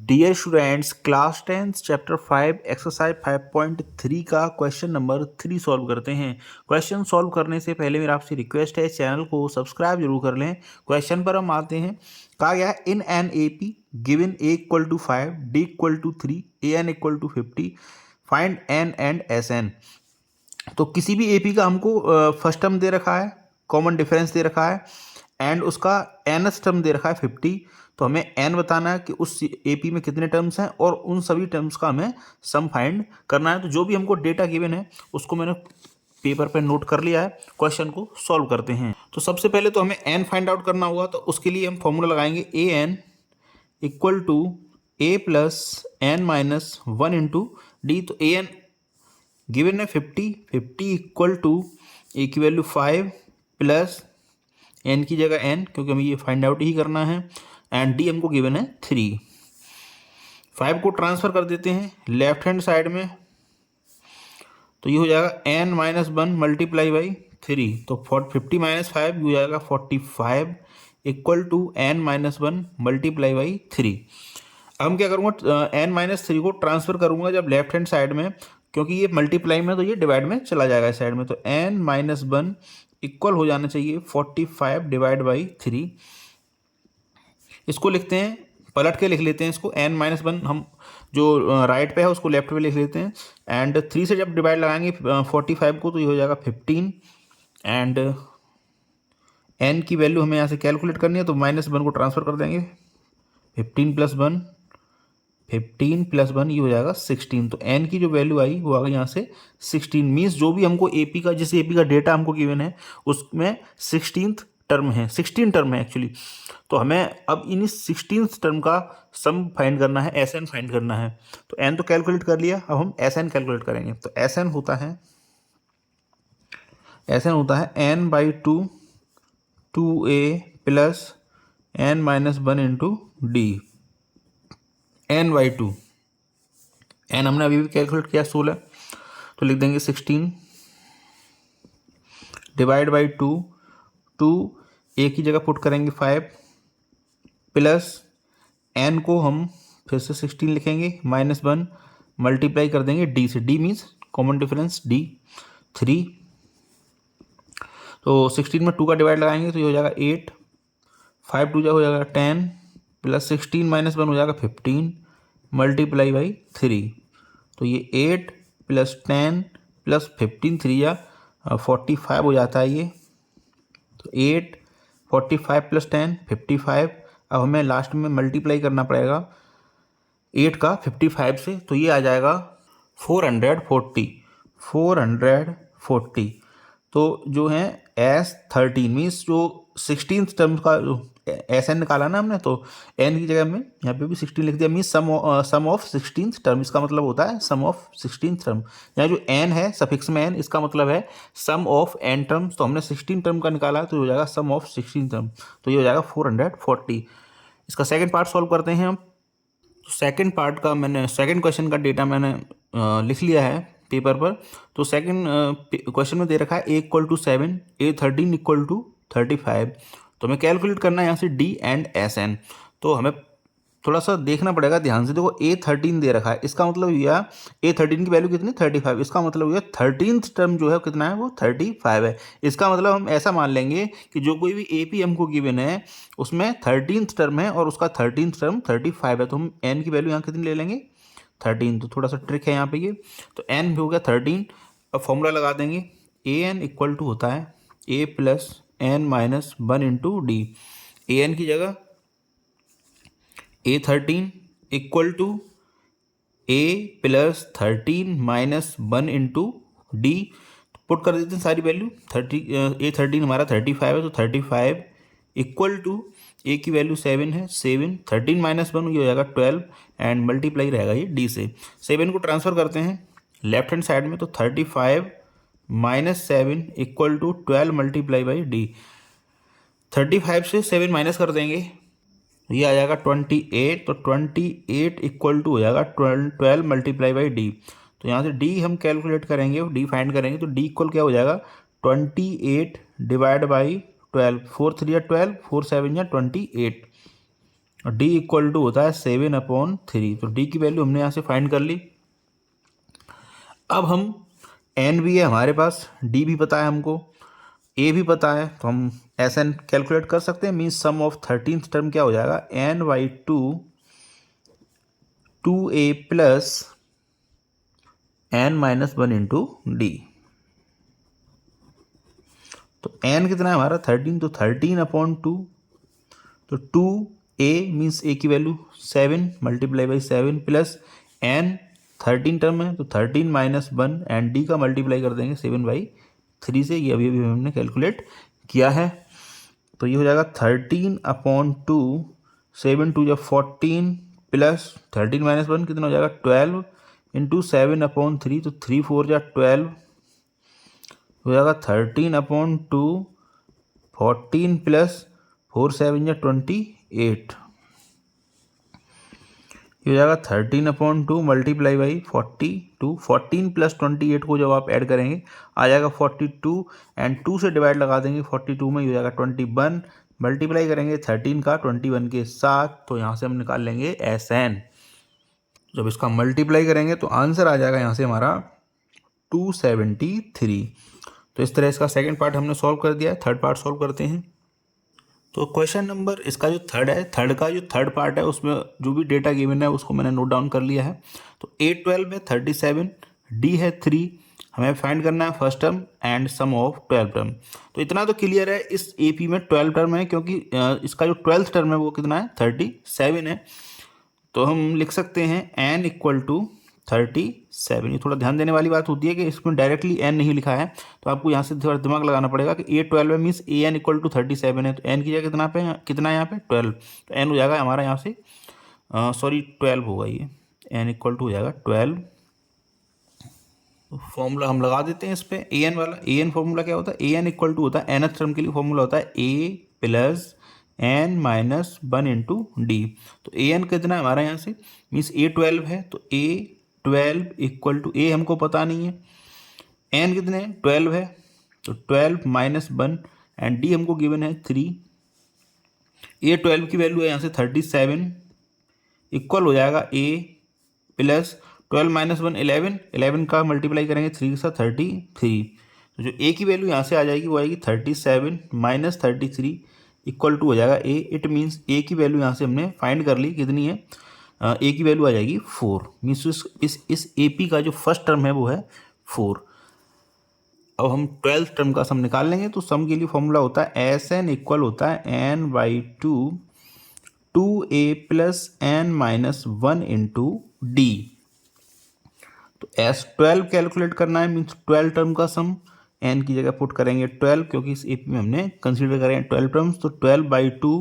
Dear students, class 10 chapter 5 exercise 5.3 का question number 3 solve करते हैं। क्वेश्चन सॉल्व करने से पहले मेरा आपसे रिक्वेस्ट है, चैनल को सब्सक्राइब जरूर कर लें। क्वेश्चन पर हम आते हैं। कहा गया है in an A P given A equal to 5, D equal to 3, A N equal to 50, find N and S N. तो किसी भी ए पी का हमको फर्स्ट टर्म दे रखा है, कॉमन डिफरेंस दे रखा है एंड उसका एनएस टर्म दे रखा है 50। तो हमें एन बताना है कि उस एपी में कितने टर्म्स हैं और उन सभी टर्म्स का हमें सम फाइंड करना है। तो जो भी हमको डेटा गिवन है उसको मैंने पेपर पे नोट कर लिया है। क्वेश्चन को सॉल्व करते हैं। तो सबसे पहले तो हमें एन फाइंड आउट करना होगा। तो उसके लिए हम फॉर्मूला लगाएंगे A N equal to A plus N minus 1 into D. तो ए एन गिवन है 50 इक्वल टू ए की वैल्यू 5 प्लस एन की जगह एन, क्योंकि हमें ये फाइंड आउट ही करना है, एंड डी हमको गिवन है 3। 5 को ट्रांसफर कर देते हैं लेफ्ट हैंड साइड में। तो ये हो जाएगा एन माइनस 1 मल्टीप्लाई बाई 3। तो 50 माइनस 5 हो जाएगा 45 equal to N minus 1 multiply by 3। अब हम क्या करूँगा, एन माइनस 3 को ट्रांसफर करूँगा जब लेफ्ट हैंड साइड में, क्योंकि ये मल्टीप्लाई में तो ये डिवाइड में चला जाएगा इस साइड में। तो एन माइनस 1 इक्वल हो जाना चाहिए 45 डिवाइड बाई 3। इसको लिखते हैं, पलट के लिख लेते हैं इसको। एन माइनस 1 हम जो राइट पे है उसको लेफ्ट पे लिख लेते हैं, एंड 3 से जब डिवाइड लगाएंगे 45 को तो ये हो जाएगा 15। एंड एन की वैल्यू हमें यहाँ से कैलकुलेट करनी है, तो माइनस 1 को ट्रांसफर कर देंगे। 15 प्लस 1 ये हो जाएगा 16। तो एन की जो वैल्यू आई वो आ गई यहाँ से 16। मीन्स जो भी हमको एपी का, जिस एपी का डेटा हमको गिवन है उसमें 16 टर्म है एक्चुअली। तो हमें अब इन 16 टर्म का सम फाइंड करना है, एस एन फाइंड करना है। तो एन तो कैलकुलेट कर लिया, अब हम एस एन कैलकुलेट करेंगे। तो एस एन होता है N by 2 A plus N minus 1 into D. N by 2, N हमने अभी भी कैलकुलेट किया 16, तो लिख देंगे 16 डिवाइड बाई 2 ए की जगह पुट करेंगे 5 प्लस एन को हम फिर से 16 लिखेंगे, माइनस 1 मल्टीप्लाई कर देंगे डी से। D means common difference D 3। तो 16 में 2 का डिवाइड लगाएंगे तो ये हो जाएगा 8, 5 2 हो जाएगा 10 प्लस 16 माइनस 1 हो जाएगा 15 मल्टीप्लाई बाई 3। तो ये 8 प्लस 10 प्लस 15 3 या 45 हो जाता है ये। तो 8 45 प्लस 10 55। अब हमें लास्ट में मल्टीप्लाई करना पड़ेगा 8 का 55 से, तो ये आ जाएगा 440। तो जो है S13 मीन्स जो 16 टर्म का जो एस एन निकाला ना हमने, तो एन की जगह में यहाँ पे भी 16 लिख दिया। मीन्स सम ऑफ 16 टर्म, इसका मतलब होता है सम ऑफ 16 टर्म। यहाँ जो एन है सफिक्स में एन, इसका मतलब है सम ऑफ एन टर्म्स। तो हमने 16 टर्म का निकाला तो हो जाएगा सम ऑफ 16 टर्म, तो ये हो जाएगा 440। इसका सेकेंड पार्ट सॉल्व करते हैं हम। तो सेकेंड पार्ट का सेकेंड क्वेश्चन का डेटा मैंने लिख लिया है पेपर पर। तो सेकेंड क्वेश्चन में दे रखा है A equal to 7, A 13 equal to 35। तो हमें कैलकुलेट करना है यहाँ से डी एंड एस एन। तो हमें थोड़ा सा देखना पड़ेगा ध्यान से। देखो A13 दे रखा है, इसका मतलब हुआ A13 की वैल्यू कितनी 35। इसका मतलब हुआ 13th टर्म जो है कितना है वो 35 है। इसका मतलब हम ऐसा मान लेंगे कि जो कोई भी AP हमको गिवन है उसमें 13th टर्म है और उसका 13th टर्म 35 है। तो हम n की वैल्यू यहाँ कितनी ले लेंगे 13। तो थोड़ा सा ट्रिक है यहाँ पे ये। तो n भी हो गया 13। अब फॉर्मूला लगा देंगे, ए एन इक्वल टू होता है A plus N minus 1 into D. A N की जगह A13 equal to A plus 13 minus 1 into D. Put कर देते हैं सारी वैल्यू। A13 हमारा 35 है, तो 35 इक्वल टू ए की वैल्यू 7 है, 7 13 माइनस 1 ये हो जाएगा 12 एंड मल्टीप्लाई रहेगा ये डी से। 7 को ट्रांसफर करते हैं लेफ्ट हैंड साइड में, तो 35 minus 7 equal to 12 multiply by D. 35 से 7 माइनस कर देंगे, ये आ जाएगा 28। तो 28 इक्वल टू हो जाएगा 12 मल्टीप्लाई बाई डी। तो यहाँ से डी हम कैलकुलेट करेंगे, डी फाइंड करेंगे। तो डी इक्वल क्या हो जाएगा 28 डिवाइड बाई 12। 4 3 या 12, 4 7 या 28। और डी इक्वल टू होता है 7/3। तो डी की वैल्यू हमने यहाँ से फाइंड कर ली। अब हम एन भी है हमारे पास, डी भी पता है हमको, ए भी पता है, तो हम एस एन कैलकुलेट कर सकते हैं। Means some of 13th term क्या हो जाएगा, n/2 2a plus n-1 into D. तो n कितना है हमारा 13, तो 13/2। तो 2a मीन्स a की value 7 multiply by 7 plus n 13 term है तो 13 माइनस 1 एंड डी का मल्टीप्लाई कर देंगे 7/3 से। ये अभी अभी हमने कैलकुलेट किया है। तो ये हो जाएगा 13/2, 7×2 = 14 प्लस 13 माइनस 1 कितना हो जाएगा 12 इंटू 7/3। तो 3×4 = 12 हो जाएगा 13/2 14 प्लस 4×7 = 28। ये हो जाएगा 13/2 मल्टीप्लाई बाई 42। 14 प्लस 28 को जब आप ऐड करेंगे आ जाएगा 42 एंड 2 से डिवाइड लगा देंगे 42 में, ये हो जाएगा 21। मल्टीप्लाई करेंगे 13 का 21 के साथ, तो यहाँ से हम निकाल लेंगे एस एन। जब इसका मल्टीप्लाई करेंगे तो आंसर आ जाएगा यहाँ से हमारा 273। तो इस तरह इसका सेकंड पार्ट हमने सॉल्व कर दिया है। थर्ड पार्ट सॉल्व करते हैं। तो क्वेश्चन नंबर इसका जो थर्ड है, थर्ड का जो थर्ड पार्ट है उसमें जो भी डेटा गिवन है उसको मैंने नोट डाउन कर लिया है। तो A12 है 37, D है 3, हमें फाइंड करना है first term and sum of 12 term. तो इतना तो क्लियर है, इस AP में 12 टर्म है क्योंकि इसका जो 12th टर्म है वो कितना है 37 है। तो हम लिख सकते हैं n इक्वल टू 37। ये थोड़ा ध्यान देने वाली बात होती है कि इसमें डायरेक्टली n नहीं लिखा है, तो आपको यहाँ से थोड़ा दिमाग लगाना पड़ेगा कि A12 है मीन्स an इक्वल टू 37 है, तो n की जगह कितना है यहाँ पे 12। तो n हो जाएगा हमारा यहाँ से 12 होगा, ये n इक्वल टू हो जाएगा 12। तो फॉर्मूला हम लगा देते हैं इस पर an वाला। an फॉर्मूला क्या होता है, an इक्वल टू होता है nth टर्म के लिए फॉर्मूला होता है a plus n-1 into D. तो an कितना है हमारा यहाँ से मीन्स A12 है, तो A12 इक्वल टू a हमको पता नहीं है, n कितने हैं 12 है, तो 12 माइनस 1 एंड d हमको गिवन है 3। A12 की वैल्यू है यहाँ से 37 इक्वल हो जाएगा a प्लस 12 माइनस 1 11, 11 का मल्टीप्लाई करेंगे 3 के साथ 33। तो जो a की वैल्यू यहाँ से आ जाएगी वो आएगी 37 माइनस 33 इक्वल टू हो जाएगा a। इट मीन्स a की वैल्यू यहाँ से हमने फाइंड कर ली, कितनी है a की वैल्यू आ जाएगी 4। मीन्स इस AP का जो फर्स्ट टर्म है वो है 4। अब हम 12th टर्म का सम निकाल लेंगे। तो सम के लिए फॉर्मूला होता है एस एन इक्वल होता है n/2 2a plus n-1 into D. तो S12 कैलकुलेट करना है मीन्स 12 टर्म का सम, n की जगह पुट करेंगे 12 क्योंकि इस AP में हमने कंसीडर करें 12 टर्म्स। तो 12/2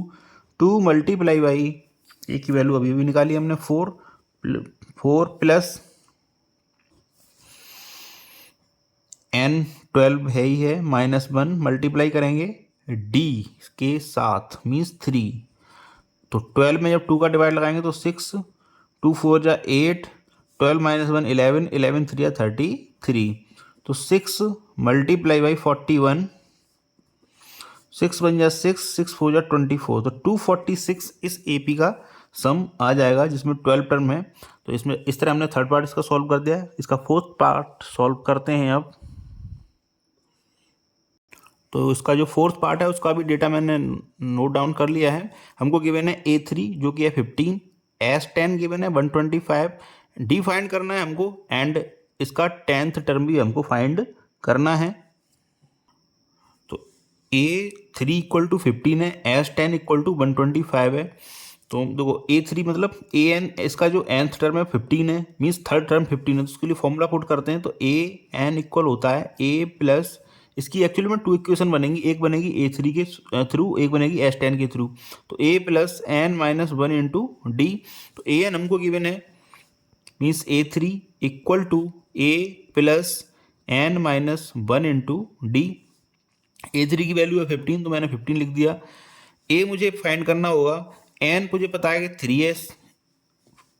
2 मल्टीप्लाई बाई a की वैल्यू अभी भी निकाली हमने 4 प्लस n12 है ही है -1 मल्टीप्लाई करेंगे d के साथ मीन्स 3। तो 12 में जब 2 का डिवाइड लगाएंगे तो 6, 2×4 = 8, 12 माइनस 1 11, 11 3 = 33। तो 6 मल्टीप्लाई बाई 41, 6 बन जा 6, 6×4 = 24। तो 246 इस AP का सम आ जाएगा जिसमें 12 टर्म है। तो इसमें इस तरह हमने थर्ड पार्ट इसका सॉल्व कर दिया है। इसका फोर्थ पार्ट सॉल्व करते हैं अब। तो इसका जो फोर्थ पार्ट है उसका भी डेटा मैंने नोट डाउन कर लिया है। हमको गिवन है A3 जो कि है 15, S10 गिवन है 125, D फाइंड करना है हमको एंड इसका 10th टर्म भी हमको फाइंड करना है। तो A3 इक्वल टू 15 है, S10 इक्वल टू 125 है। तो देखो A3 मतलब AN, इसका जो nth टर्म है 15 है मीन्स थर्ड टर्म 15 है, तो उसके लिए फॉर्मूला पुट करते हैं। तो AN इक्वल होता है A प्लस, इसकी एक्चुअली में 2 इक्वेशन बनेंगी, एक बनेगी A3 के थ्रू, एक बनेगी S10 के थ्रू। तो A plus n-1 into D. तो AN हमको गिवन है means A3 equal to A plus n-1 into D. A3 की वैल्यू है 15 तो मैंने 15 लिख दिया। A मुझे फाइंड करना होगा, n मुझे पता है कि 3s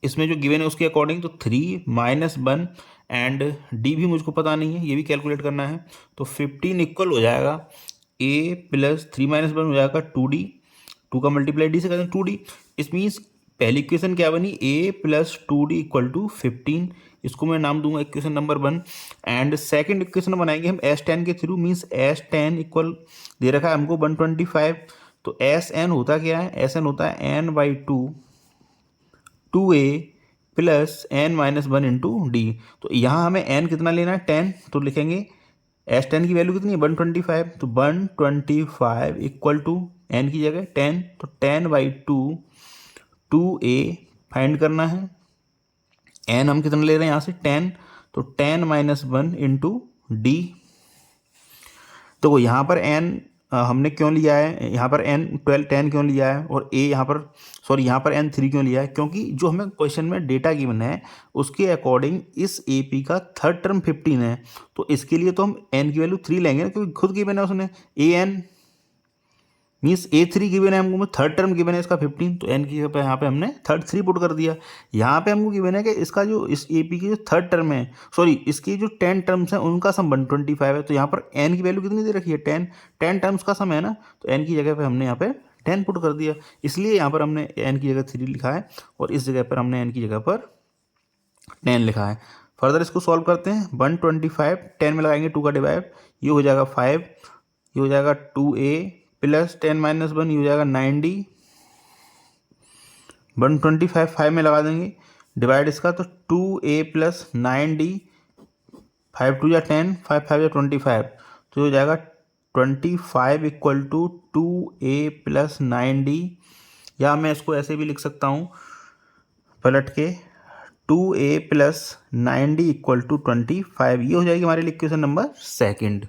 इसमें जो गिवन है उसके अकॉर्डिंग, तो 3 माइनस 1 एंड d भी मुझको पता नहीं है, ये भी कैलकुलेट करना है। तो 15 इक्वल हो जाएगा a प्लस 3 - 1 हो जाएगा 2d, 2 का मल्टीप्लाई डी से करते हैं 2d। इस मीन्स पहली इक्वेशन क्या बनी, a plus 2d equal to 15। इसको मैं नाम दूंगा equation number 1। And second equation बनाएंगे हम एस टेन के थ्रू। मीन्स एस टेन इक्वल दे रखा है हमको 125। तो एस एन होता क्या है, एस एन होता है n by 2a plus n minus 1 into D. तो यहाँ हमें n कितना लेना है, 10। तो लिखेंगे एस टेन की वैल्यू कितनी है, 125। तो 125 इक्वल टू n की जगह 10। तो 10 बाई 2a फाइंड करना है। n हम कितना ले रहे हैं यहाँ से 10। तो 10 माइनस 1 इंटू डी। तो यहाँ पर n हमने क्यों लिया है, यहाँ पर n 10 क्यों लिया है, और a यहाँ पर यहाँ पर n 3 क्यों लिया है, क्योंकि जो हमें क्वेश्चन में डेटा गिवन है उसके अकॉर्डिंग इस AP का थर्ड टर्म 15 है। तो इसके लिए तो हम n की वैल्यू 3 लेंगे ना, क्योंकि खुद गिवन है उसने an मीन्स A3 गिवन है हमको, थर्ड टर्म गिवन है इसका 15। तो n की जगह पे यहाँ पे हमने थर्ड 3 पुट कर दिया। यहाँ पे हमको गिवन है कि इसका जो इस AP की जो थर्ड टर्म है, इसकी जो 10 टर्म्स हैं उनका सम 125 है। तो यहाँ पर n की वैल्यू कितनी दे रखी है, 10 टर्म्स का सम है ना। तो n की जगह पे हमने यहाँ पे 10 पुट कर दिया, इसलिए यहाँ पर हमने n की जगह 3 लिखा है और इस जगह पर हमने n की जगह पर 10 लिखा है। फर्दर इसको सॉल्व करते हैं। 125 10 में लगाएंगे 2 का डिवाइड, ये हो जाएगा 5, ये हो जाएगा 2a प्लस 10 माइनस 1, ये हो जाएगा 9d। 125 5 में लगा देंगे डिवाइड इसका, तो 2a प्लस 9d, 5 2 या 10, 5 5 या 25। तो ये हो जाएगा 25 equal to 2a plus 9d। या मैं इसको ऐसे भी लिख सकता हूँ पलट के, 2a plus 9d equal to 25। ये हो जाएगी हमारे लिए इक्वेशन नंबर सेकंड।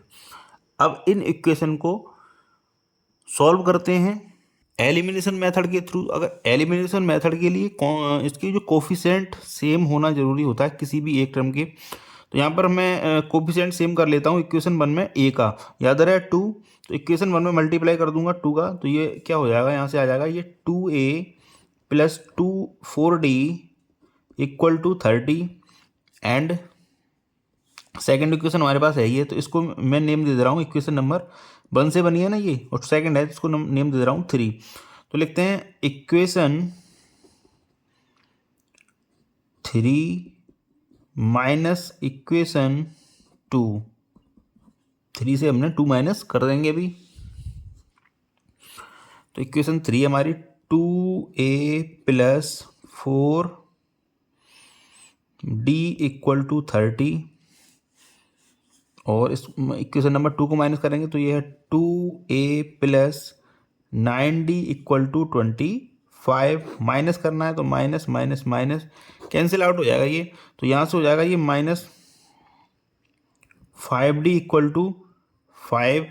अब इन इक्वेशन को सॉल्व करते हैं एलिमिनेशन मेथड के थ्रू। अगर एलिमिनेशन मेथड के लिए इसकी जो कोफिशिएंट सेम होना जरूरी होता है किसी भी एक टर्म के, तो यहाँ पर मैं कोफिशिएंट सेम कर लेता हूँ। इक्वेशन 1 में a का याद रहा है 2, तो इक्वेशन 1 में मल्टीप्लाई कर दूंगा 2 का, तो ये क्या हो जाएगा, यहाँ से आ जाएगा ये 2a plus 4d equal to 30। And second equation हमारे पास है ये, तो इसको मैं नेम दे दे रहा हूँ, इक्वेशन नंबर 1 से बनी है ना ये, और सेकंड है, इसको नेम दे दे रहा हूँ 3। तो लिखते हैं इक्वेशन 3 माइनस इक्वेशन 2। 3 से हमने 2 माइनस कर देंगे अभी। तो इक्वेशन 3 हमारी 2a plus 4d equal to 30, और इस इक्वेशन नंबर 2 को माइनस करेंगे तो ये है 2a plus 9d equal to 25। Minus करना है तो minus minus minus cancel out हो जाएगा ये, तो यहाँ से हो जाएगा ये माइनस 5d इक्वल टू 5।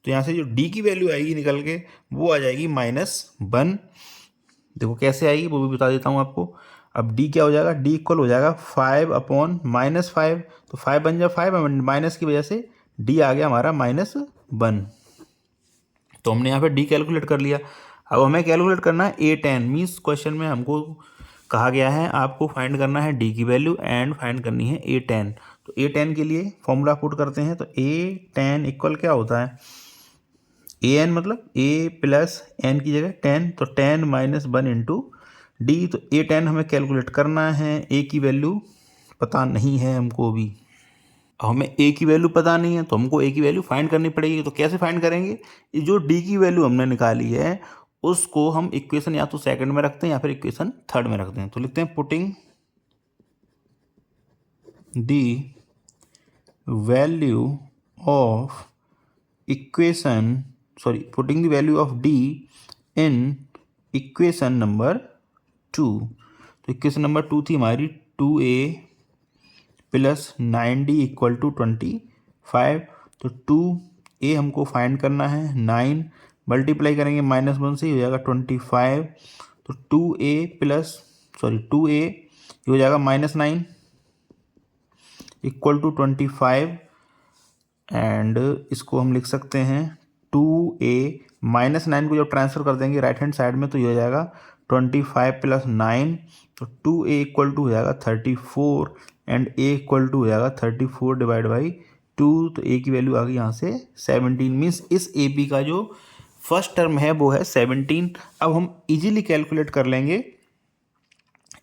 तो यहाँ से जो d की वैल्यू आएगी निकल के वो आ जाएगी -1। देखो कैसे आएगी वो भी बता देता हूँ आपको। अब d क्या हो जाएगा, d इक्वल हो जाएगा 5 अपॉन -5। तो 5 बन जाए 5, माइनस की वजह से d आ गया हमारा -1। तो हमने यहाँ पे d कैलकुलेट कर लिया। अब हमें कैलकुलेट करना है A10। मीन्स क्वेश्चन में हमको कहा गया है आपको फाइंड करना है d की वैल्यू एंड फाइंड करनी है A10। तो A10 के लिए फॉर्मूला पुट करते हैं। तो A10 इक्वल क्या होता है, an मतलब a प्लस n की जगह 10, तो 10 माइनस 1 इंटू डी। तो A10 हमें कैलकुलेट करना है, a की वैल्यू पता नहीं है हमको अभी। हमें a की वैल्यू पता नहीं है तो हमको a की वैल्यू फाइंड करनी पड़ेगी। तो कैसे फाइंड करेंगे, जो d की वैल्यू हमने निकाली है उसको हम इक्वेशन या तो सेकंड में रखते हैं या फिर इक्वेशन थर्ड में रखते हैं। तो लिखते हैं putting the value of equation putting the value of d in equation number 2। तो इक्वेशन नंबर 2 थी हमारी 2a plus 9d equal to 25। तो 2a हमको फाइंड करना है, 9 मल्टीप्लाई करेंगे -1 से हो जाएगा 25। तो 2a प्लस 2a ये हो जाएगा -9 इक्वल टू 25। एंड इसको हम लिख सकते हैं 2a -9 को जब ट्रांसफर कर देंगे राइट हैंड साइड में तो ये हो जाएगा 25 प्लस 9। तो 2a इक्वल टू हो जाएगा 34 एंड a इक्वल टू हो जाएगा 34 डिवाइड बाई 2। तो a की वैल्यू आ गई यहाँ से 17। मीन्स इस AP का जो फर्स्ट टर्म है वो है 17। अब हम इजीली कैलकुलेट कर लेंगे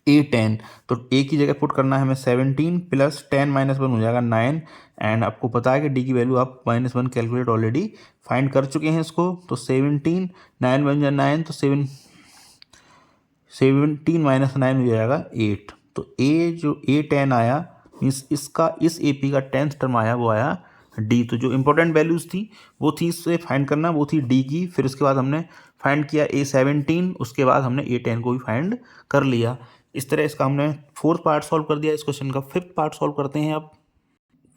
A10। तो A की जगह पुट करना है हमें 17 प्लस 10 माइनस 1 हो जाएगा 9। एंड आपको पता है कि D की वैल्यू आप -1 कैलकुलेट ऑलरेडी फाइंड कर चुके हैं इसको। तो 17, 9 बन जाए 9, तो 17 माइनस 9 हो जाएगा 8। तो जो A10 आया मीन्स इसका इस AP का 10th टर्म आया वो आया D। तो जो इंपॉर्टेंट वैल्यूज़ थी वो थी इससे फाइंड करना, वो थी D की। फिर उसके बाद हमने फाइंड किया A17, उसके बाद हमने A10 को भी फाइंड कर लिया। इस तरह इसका हमने 4th पार्ट सॉल्व कर दिया। इस क्वेश्चन का 5th पार्ट सॉल्व करते हैं अब।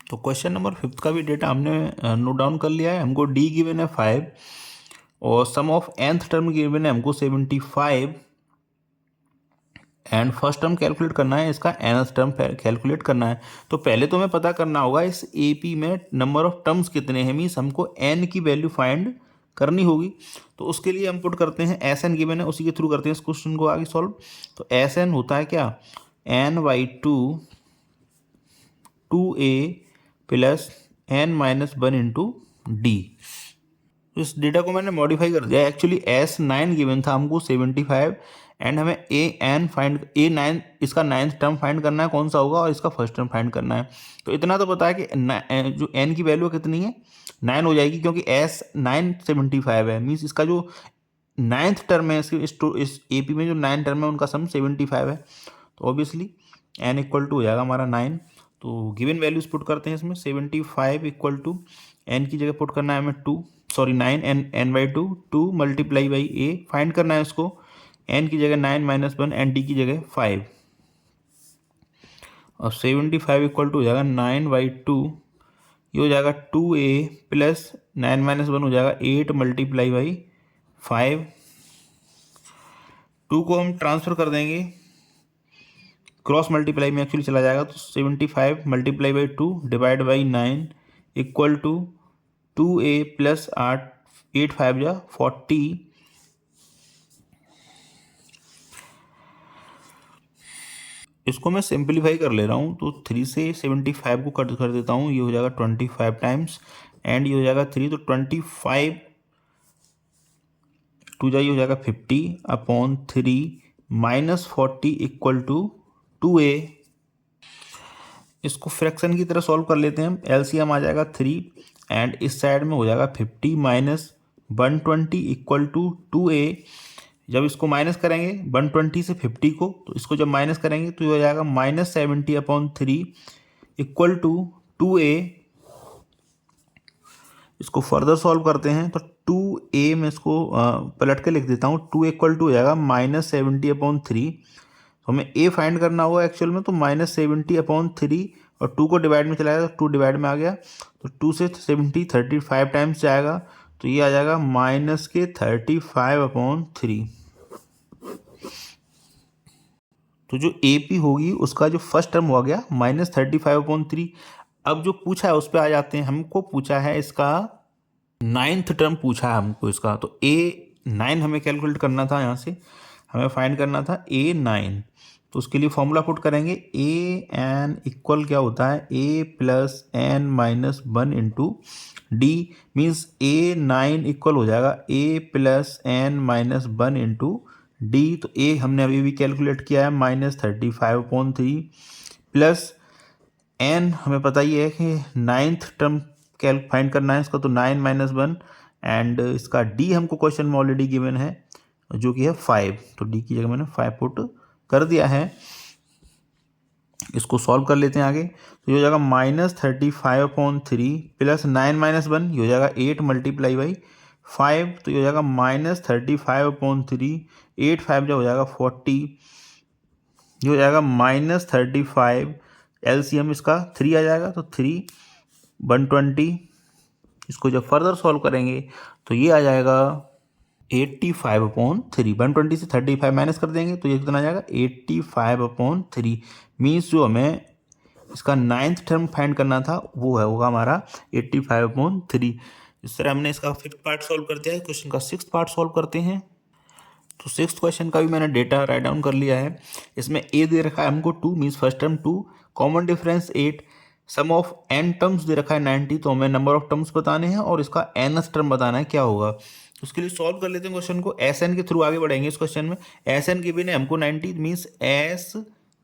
तो क्वेश्चन नंबर 5th का भी डेटा हमने नोट डाउन कर लिया है। हमको D गिवन है 5 और सम ऑफ nth टर्म गिवन है हमको 75 एंड फर्स्ट टर्म कैलकुलेट करना है, इसका nth टर्म कैलकुलेट करना है। तो पहले तो हमें पता करना होगा इस AP में नंबर ऑफ टर्म्स कितने हैं, मीन्स हमको n की वैल्यू फाइंड करनी होगी। तो उसके लिए हम पुट करते हैं Sn गिवन है, उसी के थ्रू करते हैं इस क्वेश्चन को आगे सॉल्व। तो Sn होता है क्या, n/2 2a plus n-1 into D. इस डेटा को मैंने मॉडिफाई कर दिया। एक्चुअली S9 गिवन था हमको 75 एंड हमें A9 इसका 9th टर्म फाइंड करना है कौन सा होगा, और इसका फर्स्ट टर्म फाइंड करना है। तो इतना तो पता है कि जो n की वैल्यू कितनी है 9 हो जाएगी, क्योंकि S9 75 है। मीन्स इसका जो 9th टर्म है इस AP में जो 9 टर्म है उनका सम 75 है। तो ऑब्वियसली n इक्वल टू हो जाएगा हमारा 9। तो गिवन वैल्यूज पुट करते हैं इसमें। 75 इक्वल टू n की जगह पुट करना है हमें 9 n/2 2 multiply by a find करना है उसको। n की जगह 9 माइनस 1 एंड d की जगह 5। और 75 इक्वल टू हो जाएगा 9/2, ये हो जाएगा 2a प्लस 9 माइनस 1 हो जाएगा 8 मल्टीप्लाई बाई 5। 2 को हम ट्रांसफर कर देंगे, क्रॉस मल्टीप्लाई में एक्चुअली चला जाएगा। तो 75 multiply by 2 divide by 9 equal to 2a plus 8 5 जा 40। इसको मैं सिंप्लीफाई कर ले रहा हूँ, तो 3 से 75 को कट कर देता हूँ, ये हो जाएगा 25 टाइम्स एंड ये हो जाएगा 3। तो 25 टू जा ये हो जाएगा 50/3 माइनस 40 इक्वल टू 2a। इसको फ्रैक्शन की तरह सॉल्व कर लेते हैं हम। LCM आ जाएगा 3 एंड इस साइड में हो जाएगा 50 माइनस 120 इक्वल टू 2a। जब इसको माइनस करेंगे 120 से 50 को, तो इसको जब माइनस करेंगे तो ये हो जाएगा -70/3 इक्वल टू 2a। इसको फर्दर सॉल्व करते हैं तो 2a में इसको पलट के लिख देता हूँ। 2 इक्वल टू हो जाएगा -70/3। तो हमें a फाइंड करना होगा एक्चुअल में, तो -70/3 और 2 को डिवाइड में चलाएगा तो 2 डिवाइड में आ गया। तो 2 से 70 35 टाइम्स जाएगा, तो ये आ जाएगा -35/3। तो जो AP होगी उसका जो फर्स्ट टर्म हो गया -35/3। अब जो पूछा है उस पर आ जाते हैं। हमको पूछा है इसका 9th टर्म पूछा है हमको इसका। तो A9 हमें कैलकुलेट करना था, यहाँ से हमें फाइंड करना था A9। तो उसके लिए फॉर्मूला पुट करेंगे। AN इक्वल क्या होता है, A plus n-1 into D. Means A9 equal हो जाएगा A plus n-1 into D. तो A हमने अभी भी कैलकुलेट किया है -35/3 प्लस n हमें पता ही है कि 9th टर्म फाइंड करना है इसका, तो 9 - 1 एंड इसका d हमको क्वेश्चन में ऑलरेडी गिवन है जो कि है 5। तो d की जगह मैंने 5 पुट कर दिया है। इसको सॉल्व कर लेते हैं आगे। तो ये हो जाएगा -35/3 प्लस 9 - 1, ये हो जाएगा 8 मल्टीप्लाई बाई 5। तो ये हो जाएगा -35/3, 8 5 जो हो जाएगा 40, ये हो जाएगा -35। LCM इसका 3 आ जाएगा, तो 3 120। इसको जब फर्दर सॉल्व करेंगे तो ये आ जाएगा 85/3। 120 से 35 माइनस कर देंगे तो ये कितना आ जाएगा 85/3। मीन्स जो हमें इसका 9th टर्म फाइंड करना था वो है होगा हमारा 85/3। इस तरह हमने इसका 5th पार्ट सॉल्व कर दिया है। क्वेश्चन का 6th पार्ट सॉल्व करते हैं। तो 6th क्वेश्चन का भी मैंने डेटा राइट डाउन कर लिया है। इसमें a दे रखा है हमको 2, means first term 2, common difference 8, sum of n terms दे रखा है 90। तो हमें नंबर ऑफ टर्म्स बताने हैं और इसका nth टर्म बताना है क्या होगा। उसके लिए सॉल्व कर लेते हैं क्वेश्चन को, एस एन के थ्रू आगे बढ़ेंगे इस क्वेश्चन में। एस एन गिवन है हमको 90, मीन्स एस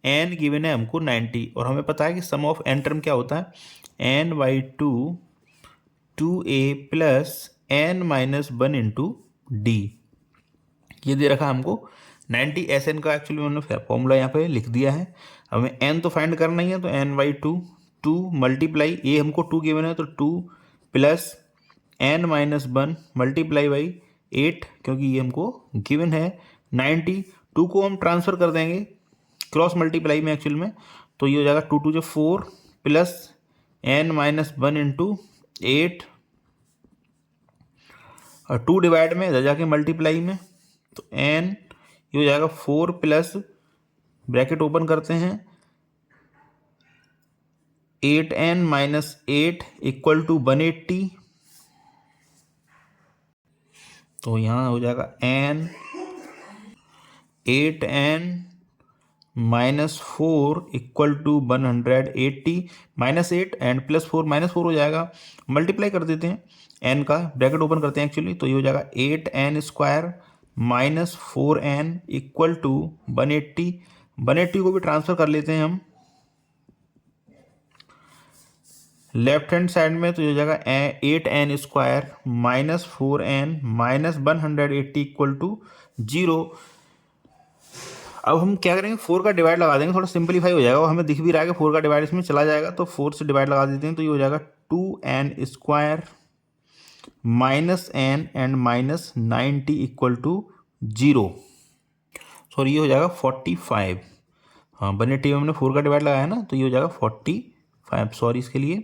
एन गिवन है हमको 90, और हमें पता है कि सम ऑफ एन टर्म क्या होता है, N by two 2a plus N minus 1 into D. ये दे रखा हमको 90 एस एन का, एक्चुअली उन्होंने फॉर्मूला यहाँ पे लिख दिया है। हमें एन तो फाइंड करना ही है, तो एन बाई टू मल्टीप्लाई, ये हमको 2 गिवन है तो 2 plus N minus 1 multiply by 8, क्योंकि ये हमको गिवन है 90। 2 को हम ट्रांसफर कर देंगे क्रॉस मल्टीप्लाई में एक्चुअल में, तो ये हो जाएगा 2 2 4 प्लस एन माइनस 1 इंटू 8, और 2 डिवाइड में इधर जाके मल्टीप्लाई में, तो एन ये हो जाएगा 4 प्लस ब्रैकेट ओपन करते हैं 8n माइनस 8 इक्वल टू 180। तो यहाँ हो जाएगा n 8n minus 4 equal to 180, minus 8 and plus 4, minus 4 हो जाएगा, मल्टीप्लाई कर देते हैं n का, ब्रैकेट ओपन करते हैं एक्चुअली, तो ये हो जाएगा 8n square minus 4n equal to 180। 180 को भी ट्रांसफर कर लेते हैं हम लेफ्ट हैंड साइड में, तो ये हो जाएगा 8n square minus 4n minus 180 equal to 0। अब हम क्या करेंगे, 4 का डिवाइड लगा देंगे, थोड़ा सिंपलीफाई हो जाएगा, और हमें दिख भी रहा है कि 4 का डिवाइड इसमें चला जाएगा, तो 4 से डिवाइड लगा देते हैं, तो ये हो जाएगा 2n square minus n and minus 90 equal to 0। Sorry, ये हो जाएगा 45। हाँ, 180 में हमने 4 का डिवाइड लगाया ना, तो ये हो जाएगा 45, सॉरी इसके लिए,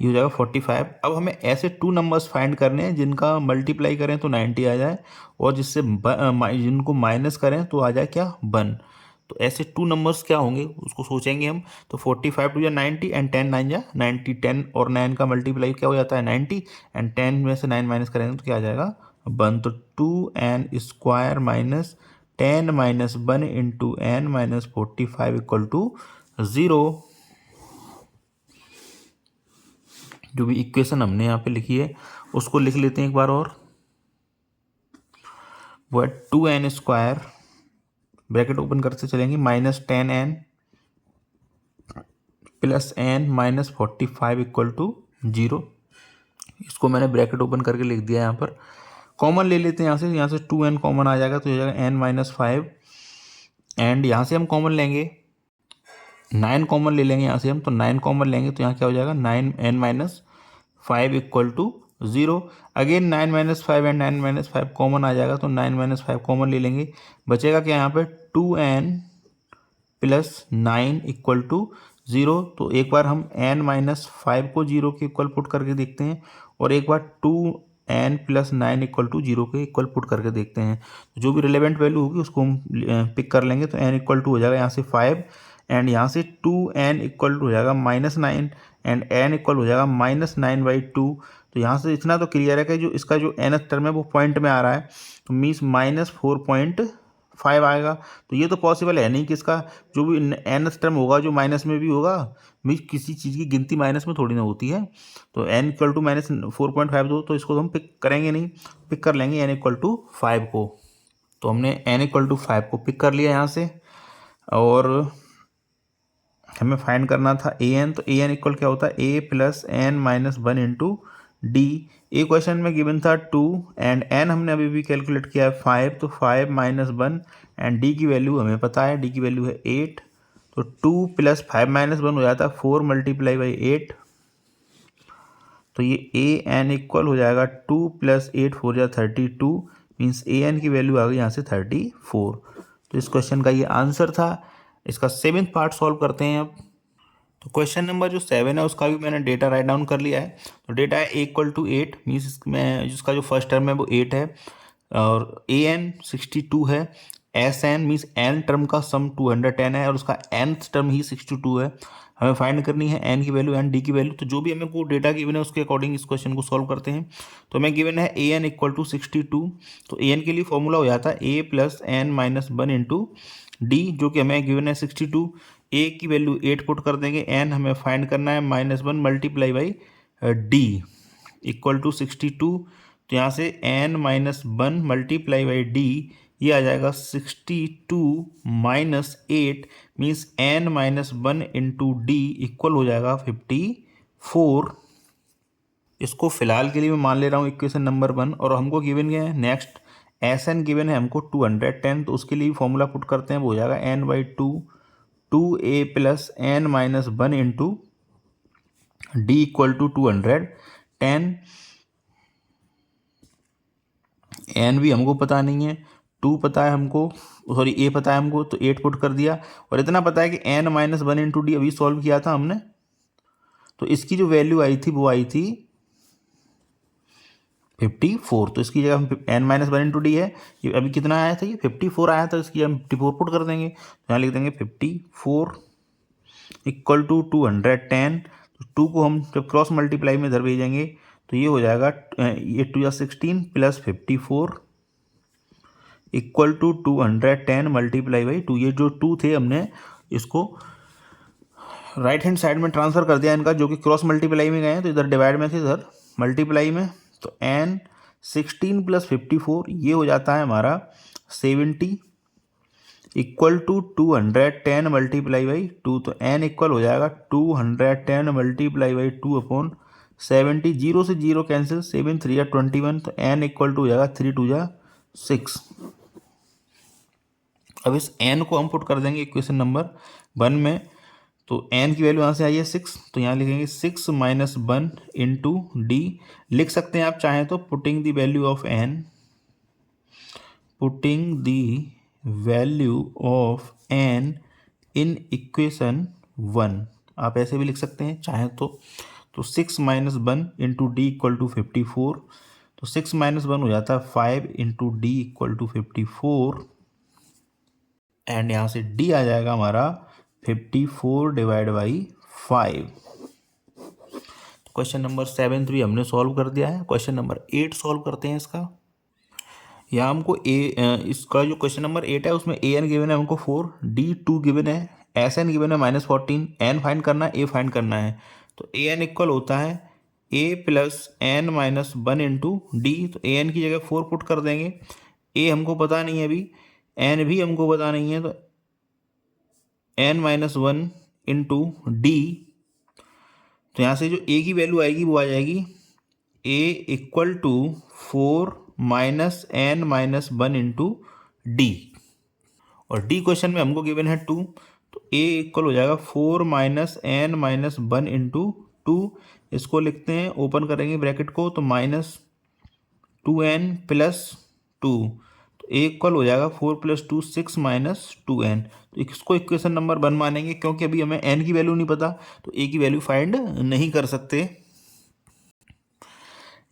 ये हो जाएगा 45। अब हमें ऐसे 2 नंबर्स फाइंड करने हैं जिनका मल्टीप्लाई करें तो 90 आ जाए, और जिससे जिनको माइनस करें तो आ जाए क्या, 1। तो ऐसे 2 नंबर्स क्या होंगे उसको सोचेंगे हम। तो 45 टू या 90 एंड 10 9 जा 90, 10 और 9 का मल्टीप्लाई क्या हो जाता है 90, एंड 10 में से 9 माइनस करेंगे तो क्या आ जाएगा 1। तो 2n square minus 10 minus 1 into n minus 45 equal to 0। जो भी इक्वेशन हमने यहाँ पे लिखी है उसको लिख लेते हैं एक बार और। वो है 2n स्क्वायर, ब्रैकेट ओपन करते चलेंगे, minus 10n plus n minus 45 equal to 0। इसको मैंने ब्रैकेट ओपन करके लिख दिया यहाँ पर। कॉमन ले लेते हैं यहाँ से 2n कॉमन आ जाएगा, तो हो जाएगा n माइनस 5, एंड यहाँ से हम कॉमन लेंगे 9 कॉमन ले लेंगे यहाँ से हम, तो 9 कॉमन लेंगे तो यहाँ क्या हो जाएगा 9n minus 5 equal to 0। Again 9 minus 5 and 9 minus 5 common आ जाएगा, तो 9 माइनस 5 कॉमन ले लेंगे, बचेगा क्या यहाँ पे 2n प्लस 9 इक्वल टू 0। तो एक बार हम n माइनस 5 को 0 के इक्वल पुट करके देखते हैं, और एक बार 2n प्लस 9 इक्वल टू 0 के इक्वल पुट करके देखते हैं। जो भी रिलेवेंट वैल्यू होगी उसको हम पिक कर लेंगे। तो n इक्वल टू हो जाएगा यहाँ से 5, एंड यहाँ से 2n इक्वल टू हो जाएगा माइनस 9, एंड n इक्वल हो जाएगा माइनस 9/2। तो यहाँ से इतना तो क्लियर है कि जो इसका जो nth टर्म है वो पॉइंट में आ रहा है, तो मीन्स माइनस 4.5 आएगा। तो ये तो पॉसिबल है नहीं कि इसका जो भी nth टर्म होगा जो माइनस में भी होगा, मीन्स किसी चीज़ की गिनती माइनस में थोड़ी ना होती है। तो n इक्वल टू माइनस 4.5 दो, तो इसको हम पिक करेंगे नहीं, पिक कर लेंगे n इक्वल टू 5 को। तो हमने n इक्वल टू 5 को पिक कर लिया यहाँ से, और हमें फाइंड करना था an। तो an इक्वल क्या होता है a plus n minus 1 into D. A question में गिवन था 2 एंड n हमने अभी भी कैलकुलेट किया है 5, तो 5 माइनस 1, एंड डी की वैल्यू हमें पता है, डी की वैल्यू है 8। तो 2 प्लस 5 माइनस 1 हो जाता है 4 मल्टीप्लाई बाई 8। तो ये ए एन इक्वल हो जाएगा 2 प्लस 8 4 या 32, मीन्स ए एन की वैल्यू आ गई यहाँ से 34। तो इस क्वेश्चन का ये आंसर था। इसका 7th पार्ट सॉल्व करते हैं अब। तो क्वेश्चन नंबर जो 7 है उसका भी मैंने डेटा राइट डाउन कर लिया है। तो डेटा है इक्वल टू 8, मीन्स इसमें जिसका जो फर्स्ट टर्म है वो 8 है, और ए एन 62 है, S N means N term का सम 210 है, और उसका nth टर्म ही 62 है। हमें फाइंड करनी है एन की वैल्यू एंड डी की वैल्यू। तो जो भी हमें को डेटा गिवन है उसके अकॉर्डिंग इस क्वेश्चन को सॉल्व करते हैं। तो हमें गिवन है ए एन इक्वल टू 62। तो ए एन के लिए फॉर्मूला हो जाता है A plus N minus 1 into D, जो कि हमें गिवन है 62। ए की वैल्यू 8 पुट कर देंगे, एन हमें फाइंड करना है -1 multiply by D equal to 62। तो यहाँ से n minus one multiply by D, ये आ जाएगा 62 minus 8 means n minus one into D equal हो जाएगा 54। इसको फिलहाल के लिए मैं मान ले रहा हूँ इक्वेशन नंबर 1। और हमको गिवन क्या है, नेक्स्ट एस एन गिवन है हमको 210, तो उसके लिए फॉर्मूला पुट करते हैं, वो हो जाएगा n by two A plus n minus one into D equal to 210। n भी हमको पता नहीं है, 2 पता है हमको, सॉरी a पता है हमको, तो 8 पुट कर दिया। और इतना पता है कि n minus one into D अभी सॉल्व किया था हमने, तो इसकी जो वैल्यू आई थी वो आई थी 54। तो इसकी जगह हम n minus one into D है, ये अभी कितना आया था, ये 54 आया था, इसकी हम 54 पुट कर देंगे। तो यहाँ लिख देंगे 54 इक्वल टू 210। तो 2 को हम जब क्रॉस मल्टीप्लाई में इधर भेजेंगे तो ये हो जाएगा, ये 2 या 16 plus 54 equal to 210 multiply by 2। ये जो 2 थे हमने इसको राइट हैंड साइड में ट्रांसफ़र कर दिया इनका, जो कि क्रॉस मल्टीप्लाई में गए हैं, तो इधर डिवाइड में थे, इधर मल्टीप्लाई में। तो n 16 प्लस 54 ये हो जाता है हमारा 70 इक्वल टू 210 मल्टीप्लाई बाई 2। तो n इक्वल हो जाएगा 210 मल्टीप्लाई बाई 2 अपॉन 70। 0 से 0 कैंसिल, 7 3 या 21, तो n इक्वल टू हो जाएगा 3 2 या 6। अब इस n को हम पुट कर देंगे इक्वेशन नंबर 1 में। तो n की वैल्यू यहाँ से आई है 6, तो यहाँ लिखेंगे 6 माइनस वन इंटू डी। लिख सकते हैं आप चाहें तो, putting the value of n, putting the value of n in equation 1, आप ऐसे भी लिख सकते हैं चाहें तो। 6 minus one into D equal to 54। तो 6 माइनस वन हो जाता है 5 into D equal to 54, and यहाँ से d आ जाएगा हमारा 54 डिवाइड बाई 5। क्वेश्चन नंबर 7 भी हमने सॉल्व कर दिया है। क्वेश्चन नंबर 8 सॉल्व करते हैं इसका। यहाँ हमको इसका जो क्वेश्चन नंबर 8 है उसमें an गिवन है हमको 4, d 2 गिवन है, sn गिवन है -14, n फाइंड करना है, a फाइंड करना है। तो an इक्वल होता है a plus n minus one into D. तो an की जगह 4 पुट कर देंगे, a हमको पता नहीं है अभी, n भी हमको पता नहीं है, तो n minus one into D. तो यहाँ से जो a की वैल्यू आएगी वो आ जाएगी a equal to 4 minus n minus one into D. और डी क्वेश्चन में हमको गिवन है 2, तो a इक्वल हो जाएगा 4 minus n minus one into 2। इसको लिखते हैं, ओपन करेंगे ब्रैकेट को, तो माइनस 2n प्लस 2। तो a इक्वल हो जाएगा 4 प्लस 2 6 माइनस 2n। तो इसको इक्वेशन नंबर 1 मानेंगे, क्योंकि अभी हमें n की वैल्यू नहीं पता, तो a की वैल्यू फाइंड नहीं कर सकते।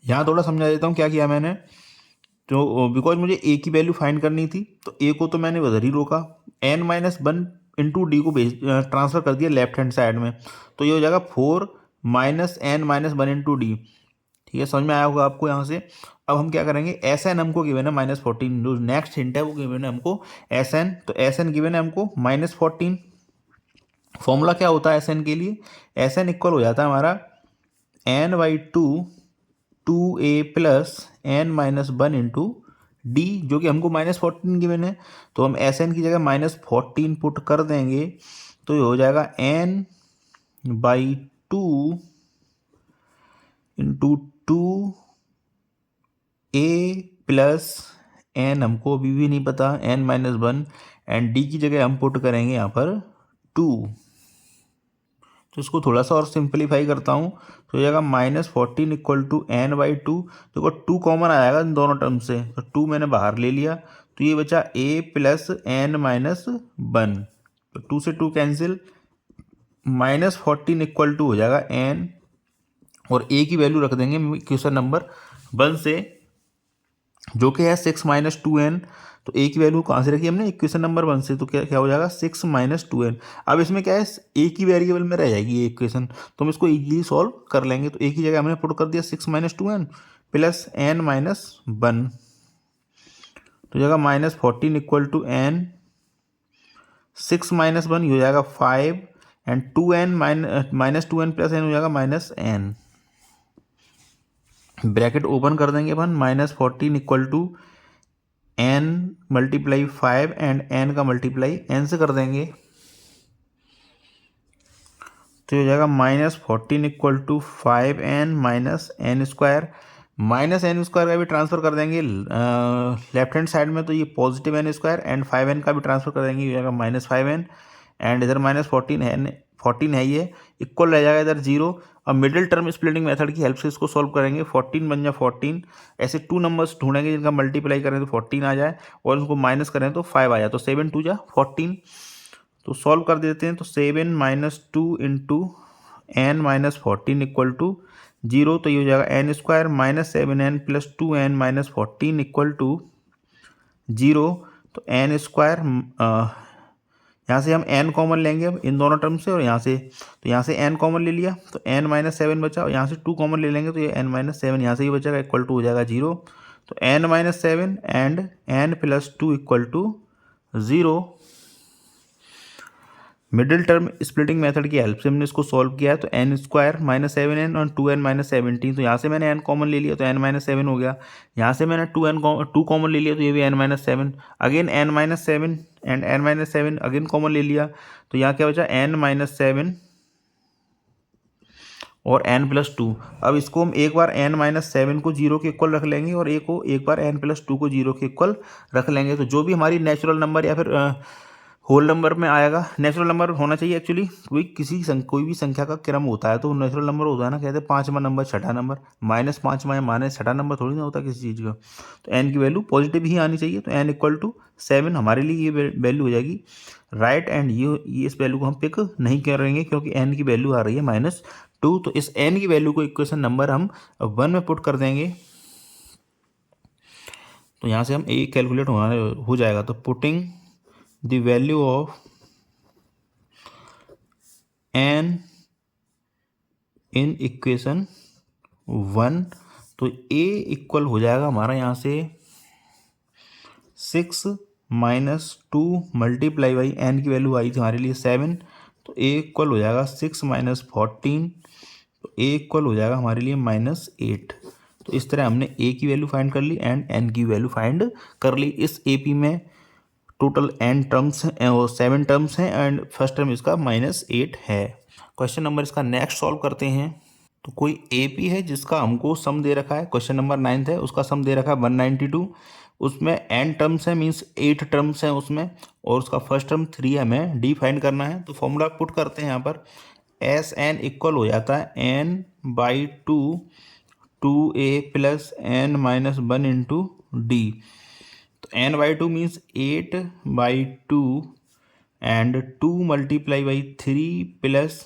यहाँ थोड़ा समझा देता हूँ क्या किया मैंने। तो बिकॉज मुझे a की वैल्यू फाइंड करनी थी, तो a को तो मैंने उधर ही रोका, n minus one into D को ट्रांसफ़र कर दिया लेफ्ट हैंड साइड में। तो ये हो जाएगा 4 minus n minus one into D. ठीक है, समझ में आया होगा आपको यहाँ से। अब हम क्या करेंगे, एस एन हमको गिवन है -14, जो नेक्स्ट हिंट है वो गिवन है हमको एस एन। तो एस एन गिवन है हमको -14। फॉर्मूला क्या होता है एस एन के लिए, एस एन इक्वल हो जाता है हमारा n by two A plus n minus one into D, जो कि हमको -14 गिवन है। तो हम एस एन की जगह -14 पुट कर देंगे, तो ये हो जाएगा n by two into 2 A plus n, हमको अभी भी नहीं पता, n minus one, and d की जगह हम पुट करेंगे यहाँ पर 2। तो इसको थोड़ा सा और सिंपलीफाई करता हूँ, तो हो जाएगा -14 equal to n by two. देखो 2 कॉमन आएगा इन दोनों टर्म से, तो 2 मैंने बाहर ले लिया, तो ये बचा a plus n minus one. तो 2 से 2 कैंसिल, -14 इक्वल टू हो जाएगा n, और a की वैल्यू रख देंगे क्वेश्चन नंबर 1 से, जो कि है 6 माइनस 2n। तो a की वैल्यू कहाँ से रखी हमने, इक्वेशन नंबर 1 से, तो क्या क्या हो जाएगा 6 माइनस 2n। अब इसमें क्या है, a की वेरिएबल में रह जाएगी ये इक्वेशन, तो हम इसको इजीली सॉल्व कर लेंगे। तो a की जगह हमने पुट कर दिया 6 minus 2n plus n minus one, तो जाएगा -14 equal to n, 6 minus one हो जाएगा 5, and 2n minus 2n plus n हो जाएगा -n। ब्रैकेट ओपन कर देंगे अपन, -14 equal to n multiply 5 and n का मल्टीप्लाई n से कर देंगे, तो हो जाएगा -14 equal to 5n minus n square. Minus n square का भी ट्रांसफर कर देंगे लेफ्ट हैंड साइड में, तो ये positive N square, and 5n का भी ट्रांसफर कर देंगे, हो जाएगा -5n, एंड इधर -14 है ये, इक्वल रह जाएगा इधर 0। अब मिडिल टर्म स्प्लिटिंग मेथड की हेल्प से इसको सॉल्व करेंगे, 14 बन जाए 14, ऐसे 2 नंबर्स ढूंढेंगे जिनका मल्टीप्लाई करें तो 14 आ जाए, और उसको माइनस करें तो 5 आ जाए, तो 7 2 जा 14। तो सॉल्व कर देते हैं, तो 7 - 2 इंटू n - 14 इक्वल टू 0, तो ये हो जाएगा n square -7n + 2n - 14 equal to 0। तो n स्क्वायर, यहाँ से हम n कॉमन लेंगे अब इन दोनों टर्म से, और यहाँ से, तो यहाँ से n कॉमन ले लिया तो n - 7 बचा, और यहाँ से 2 कॉमन ले लेंगे तो ये n - 7 यहाँ से ही बचेगा, इक्वल टू हो जाएगा 0। तो n - 7 and n + 2 equal to 0। Middle term splitting method की हेल्प से हमने इसको सॉल्व किया है, तो n स्क्वायर -7n और 2n - 17, तो यहाँ से मैंने n कॉमन ले लिया तो n - 7 हो गया, यहाँ से मैंने 2 कॉमन ले लिया तो ये भी n - 7, again n - 7 and n - 7 again common ले लिया, तो यहाँ क्या बचा n - 7 और n + 2। अब इसको हम एक बार n - 7 को 0 के इक्वल रख लेंगे, और एक बार n + 2 को 0 के इक्वल रख लेंगे, तो जो भी हमारी नेचुरल नंबर या फिर होल नंबर में आएगा, नेचुरल नंबर होना चाहिए एक्चुअली, कोई भी संख्या का क्रम होता है तो नेचुरल नंबर होता है ना, कहते हैं 5वां नंबर छठा नंबर, -5वां या माइनस छठा नंबर थोड़ी ना होता किसी चीज़ का, तो n की वैल्यू पॉजिटिव ही आनी चाहिए, तो n = 7 हमारे लिए ये वैल्यू हो जाएगी राइट, एंड ये इस वैल्यू को हम पिक नहीं करेंगे क्योंकि n की वैल्यू आ रही है -2, तो इस n की वैल्यू को इक्वेशन नंबर हम 1 में पुट कर देंगे, तो यहाँ से हम a कैलकुलेट हो जाएगा, तो putting the value of n in equation 1, तो a इक्वल हो जाएगा हमारा यहाँ से 6 - 2 मल्टीप्लाई बाई n की वैल्यू आई थी हमारे लिए 7, तो a इक्वल हो जाएगा 6 - 14, तो a इक्वल हो जाएगा हमारे लिए -8। तो इस तरह हमने a की वैल्यू फाइंड कर ली एंड n की वैल्यू फाइंड कर ली। इस AP में टोटल n टर्म्स हैं और 7 टर्म्स हैं, एंड फर्स्ट टर्म इसका -8 है। क्वेश्चन नंबर इसका नेक्स्ट सॉल्व करते हैं। तो कोई AP है जिसका हमको सम दे रखा है, क्वेश्चन नंबर 9 है, उसका सम दे रखा है 192, उसमें n टर्म्स हैं, मीन्स 8 टर्म्स हैं उसमें, और उसका फर्स्ट टर्म 3 हमें डी फाइंड करना है। तो फॉर्मूला पुट करते हैं यहाँ पर, Sn इक्वल हो जाता है n/2 2a + n - 1 into D, तो n/2 means 8/2 and 2 multiply by 3 plus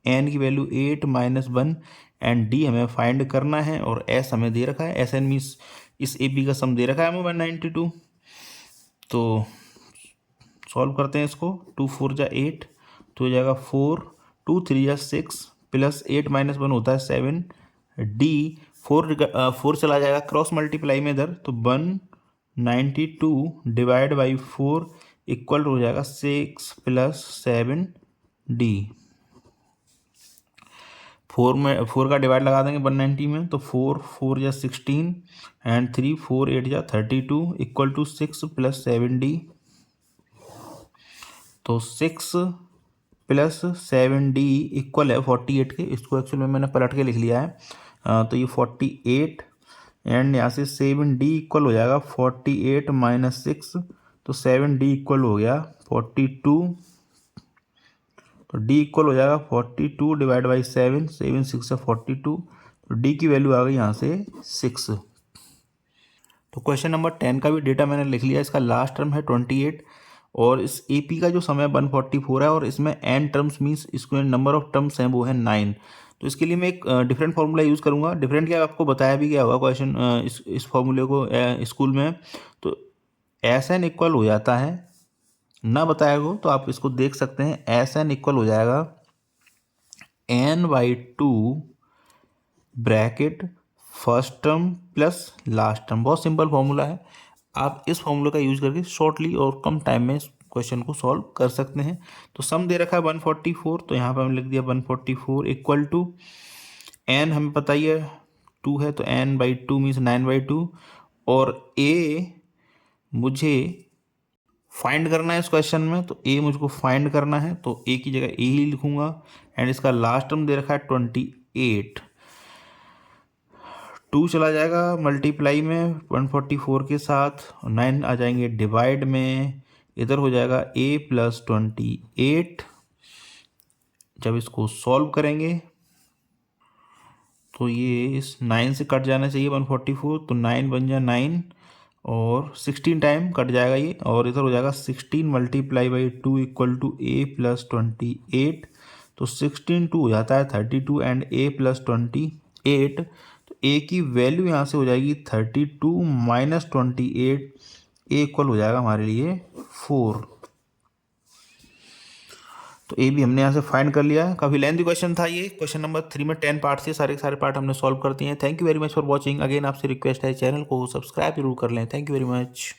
n की वैल्यू 8 - 1, एंड d हमें फाइंड करना है, और s हमें दे रखा है, Sn मीन्स इस AP का सम दे रखा है हमें 192। तो सॉल्व करते हैं इसको, 2 4 जा 8, तो हो जाएगा 4, 2 3 जा 6 प्लस 8 - 1 होता है 7, d 4 चला जाएगा क्रॉस मल्टीप्लाई में इधर, तो 192 डिवाइड बाई 4 इक्वल हो जाएगा 6 + 7 d। 4 का डिवाइड लगा देंगे 190 में, तो 4 4 जा 16 एंड 3 4 8 जा 32 इक्वल टू 6 + 7 d। तो 6 + 7 d इक्वल है 48 के, इसको एक्चुअल में मैंने पलट के लिख लिया है, तो ये 48 एंड यहाँ से 7 d इक्वल हो जाएगा 48 - 6, तो 7 d इक्वल हो गया 42, तो d इक्वल हो जाएगा 42 डिवाइड बाई 7, 7 6 से 42, तो d की वैल्यू आ गई यहाँ से 6। तो क्वेश्चन नंबर 10 का भी डेटा मैंने लिख लिया, इसका लास्ट टर्म है 28, और इस AP का जो समय 144 है, और इसमें n टर्म्स मीन्स इसमें नंबर ऑफ टर्म्स हैं वो है 9। तो इसके लिए मैं एक डिफरेंट फार्मूला यूज़ करूँगा, डिफरेंट क्या आपको बताया भी गया होगा क्वेश्चन इस फार्मूले को स्कूल में। तो Sn इक्वल हो जाता है, ना बताया हो तो आप इसको देख सकते हैं, Sn इक्वल हो जाएगा n/2 bracket first term plus last term. बहुत सिंपल फार्मूला है, आप इस फार्मूला का यूज करके शॉर्टली और कम टाइम में इस क्वेश्चन को सॉल्व कर सकते हैं। तो सम दे रखा है 144, तो यहाँ पर हमने लिख दिया 144 इक्वल टू n हमें पता ही है 2 है तो n/2 मीन्स 9/2 और a मुझे फाइंड करना है इस क्वेश्चन में, तो a मुझको फाइंड करना है तो a की जगह a ही लिखूंगा एंड इसका लास्ट टर्म दे रखा है 28। 2 चला जाएगा मल्टीप्लाई में 144 के साथ, 9 आ जाएंगे डिवाइड में, इधर हो जाएगा a + 28। जब इसको सॉल्व करेंगे तो ये इस 9 से कट जाना चाहिए 144, तो 9 बन जाए 9 और 16 टाइम कट जाएगा ये, और इधर हो जाएगा 16 × 2 = a + 28, तो 16 2 हो जाता है 32 एंड a + 28, तो a की वैल्यू यहाँ से हो जाएगी 32 - 28, a इक्वल हो जाएगा हमारे लिए 4। तो ए भी हमने यहाँ से फाइंड कर लिया। काफ़ी लेंथी क्वेश्चन था ये। क्वेश्चन नंबर 3 में 10 पार्ट थे, सारे के सारे पार्ट हमने सॉल्व कर दिए हैं। Thank you very much for watching. Again आपसे रिक्वेस्ट है चैनल को सब्सक्राइब जरूर कर लें। Thank you very much.